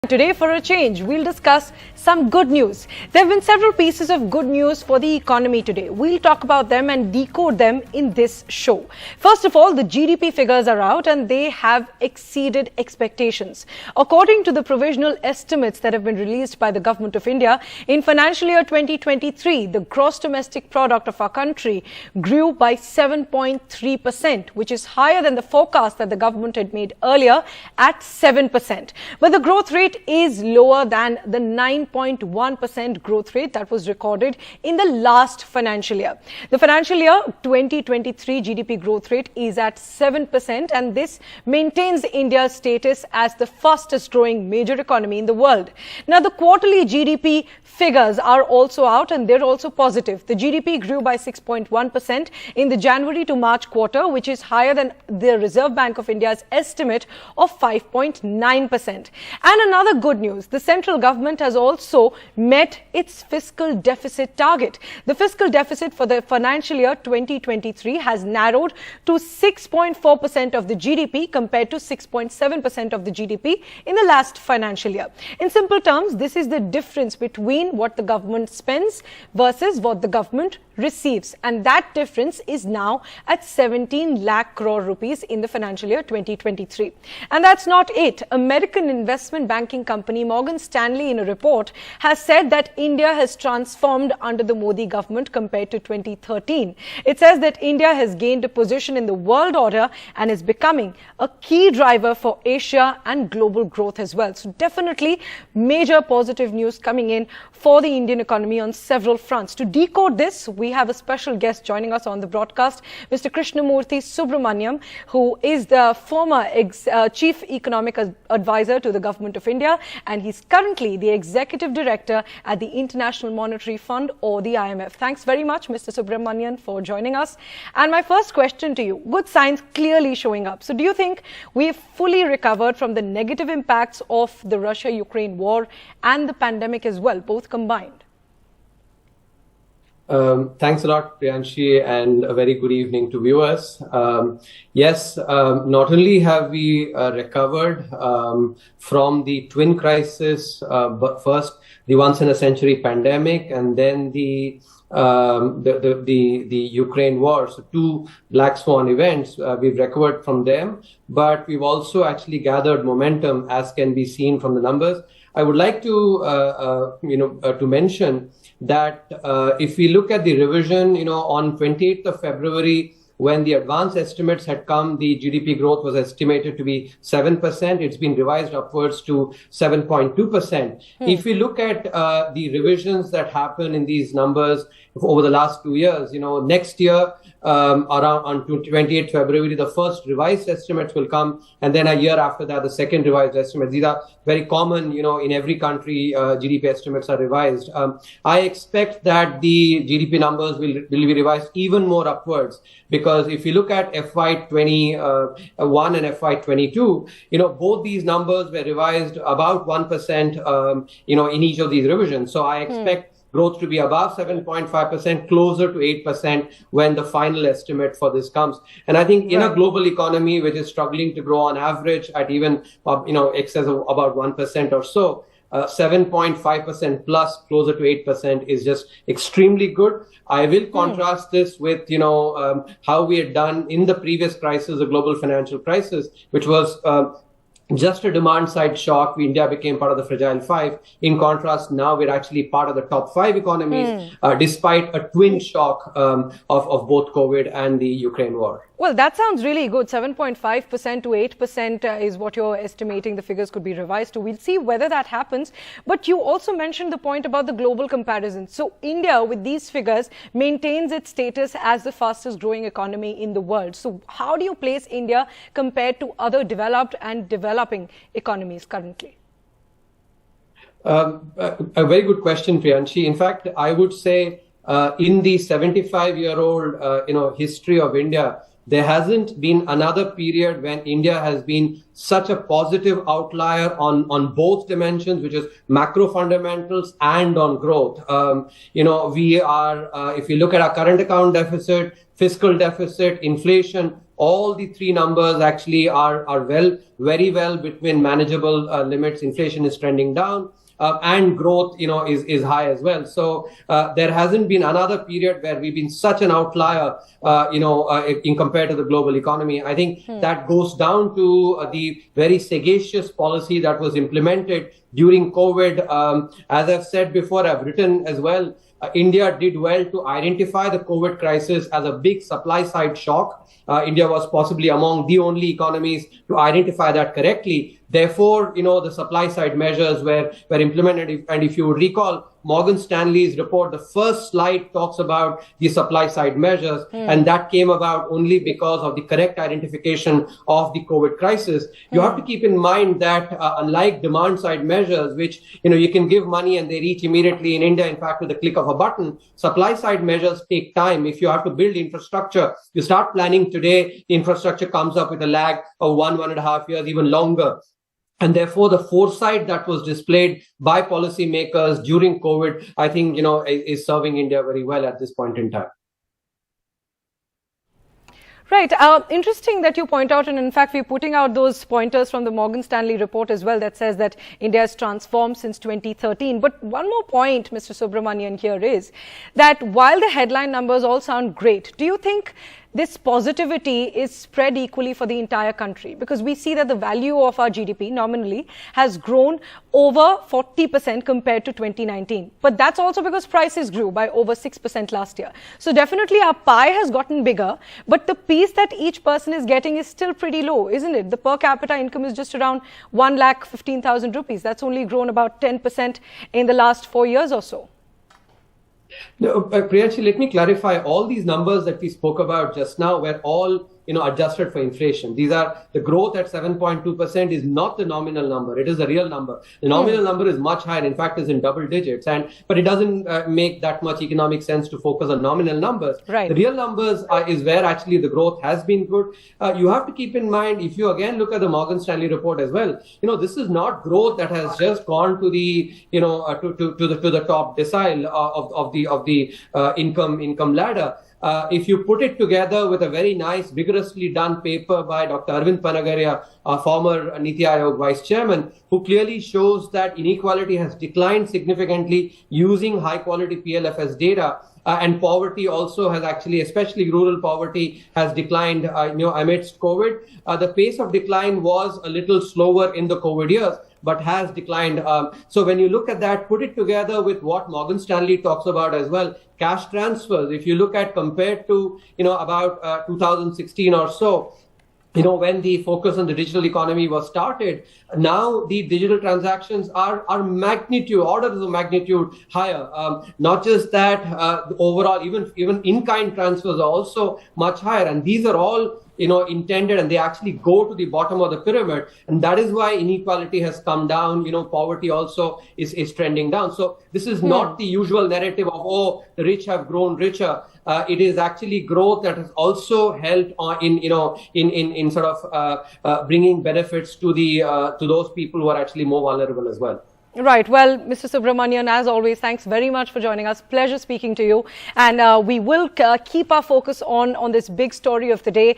Today, for a change, we'll discuss some good news. There have been several pieces of good news for the economy today. We'll talk about them and decode them in this show. First of all, the GDP figures are out and they have exceeded expectations. According to the provisional estimates that have been released by the Government of India, in financial year 2023, the gross domestic product of our country grew by 7.3%, which is higher than the forecast that the government had made earlier at 7%. But the growth rate is lower than the 9.1% growth rate that was recorded in the last financial year. The financial year 2023 GDP growth rate is at 7%, and this maintains India's status as the fastest growing major economy in the world. Now, the quarterly GDP figures are also out and they're also positive. The GDP grew by 6.1% in the January to March quarter, which is higher than the Reserve Bank of India's estimate of 5.9%. And another good news, the central government has also met its fiscal deficit target. The fiscal deficit for the financial year 2023 has narrowed to 6.4% of the GDP compared to 6.7% of the GDP in the last financial year. In simple terms, this is the difference between what the government spends versus what the government receives, and that difference is now at 17 lakh crore rupees in the financial year 2023. And that's not it. American investment banking company Morgan Stanley, in a report, has said that India has transformed under the Modi government compared to 2013. It says that India has gained a position in the world order and is becoming a key driver for Asia and global growth as well. So definitely major positive news coming in for the Indian economy on several fronts. To decode this, we have a special guest joining us on the broadcast, Mr. Krishnamurthy Subramanian, who is the former Chief Economic Advisor to the Government of India, and he's currently the Executive Director at the International Monetary Fund, or the IMF. Thanks very much, Mr. Subramanian, for joining us. And my first question to you, good signs clearly showing up. So do you think we've fully recovered from the negative impacts of the Russia-Ukraine war and the pandemic as well, both combined? Thanks a lot, Priyanshi, and a very good evening to viewers. Yes, not only have we recovered from the twin crisis, but first the once-in-a-century pandemic, and then the Ukraine war. So two black swan events, we've recovered from them, but we've also actually gathered momentum, as can be seen from the numbers. I would like to, to mention that if we look at the revision, on 28th of February, when the advance estimates had come, the GDP growth was estimated to be 7%. It's been revised upwards to 7.2%. If we look at the revisions that happen in these numbers over the last 2 years, next year, around on 28th February, the first revised estimates will come, and then a year after that, the second revised estimates. These are very common, in every country, GDP estimates are revised. I expect that the GDP numbers will be revised even more upwards, because if you look at FY21 and FY22, both these numbers were revised about 1%, in each of these revisions. So I expect growth to be above 7.5%, closer to 8% when the final estimate for this comes. And I think in a global economy which is struggling to grow on average at even, excess of about 1% or so, 7.5% plus closer to 8% is just extremely good. I will contrast this with, how we had done in the previous crisis, the global financial crisis, which was just a demand side shock. India became part of the fragile five. In contrast, now we're actually part of the top 5 economies, despite a twin shock of both COVID and the Ukraine war. Well, that sounds really good. 7.5% to 8% is what you're estimating the figures could be revised to. We'll see whether that happens. But you also mentioned the point about the global comparison. So India, with these figures, maintains its status as the fastest growing economy in the world. So how do you place India compared to other developed and developing economies currently? A very good question, Priyanshi. In fact, I would say in the 75-year-old history of India, there hasn't been another period when India has been such a positive outlier on both dimensions, which is macro fundamentals and on growth. We are, if you look at our current account deficit, fiscal deficit, inflation, all the three numbers actually are well very well between manageable limits. Inflation is trending down. And growth, is high as well. So there hasn't been another period where we've been such an outlier, in compared to the global economy. I think that goes down to the very sagacious policy that was implemented during COVID. As I've said before, I've written as well. India did well to identify the COVID crisis as a big supply side shock. India was possibly among the only economies to identify that correctly. Therefore, the supply side measures were implemented. And if you would recall, Morgan Stanley's report, the first slide talks about the supply side measures, and that came about only because of the correct identification of the COVID crisis. You have to keep in mind that unlike demand side measures, which, you can give money and they reach immediately in India, in fact, with the click of a button, supply side measures take time. If you have to build infrastructure, you start planning today, the infrastructure comes up with a lag of 1.5 years, even longer. And therefore, the foresight that was displayed by policymakers during COVID, I think, is serving India very well at this point in time. Right. Interesting that you point out, and in fact, we're putting out those pointers from the Morgan Stanley report as well that says that India has transformed since 2013. But one more point, Mr. Subramanian, here is that while the headline numbers all sound great, do you think this positivity is spread equally for the entire country? Because we see that the value of our GDP nominally has grown over 40% compared to 2019. But that's also because prices grew by over 6% last year. So definitely our pie has gotten bigger, but the piece that each person is getting is still pretty low, isn't it? The per capita income is just around 1,15,000 rupees. That's only grown about 10% in the last 4 years or so. No, Priyanshi, let me clarify. All these numbers that we spoke about just now were all, adjusted for inflation. These are the growth at 7.2% is not the nominal number. It is the real number. The nominal number is much higher. In fact, is in double digits. But it doesn't make that much economic sense to focus on nominal numbers. Right. The real numbers is where actually the growth has been good. You have to keep in mind, if you again look at the Morgan Stanley report as well, this is not growth that has just gone to the, to the top decile of the income ladder. If you put it together with a very nice, vigorously done paper by Dr. Arvind Panagaria, former Niti Aayog vice chairman, who clearly shows that inequality has declined significantly using high quality PLFS data. And poverty also has actually, especially rural poverty, has declined, amidst COVID. The pace of decline was a little slower in the COVID years, but has declined. So when you look at that, put it together with what Morgan Stanley talks about as well, cash transfers. If you look at compared to, about 2016 or so, when the focus on the digital economy was started, now the digital transactions are orders of magnitude higher. Not just that, overall, even in-kind transfers are also much higher. And these are all, intended, and they actually go to the bottom of the pyramid. And that is why inequality has come down. Poverty also is trending down. So this is not the usual narrative of, the rich have grown richer. It is actually growth that has also helped in sort of bringing benefits to to those people who are actually more vulnerable as well. Right. Well, Mr. Subramanian, as always, thanks very much for joining us. Pleasure speaking to you. And we will keep our focus on this big story of the day.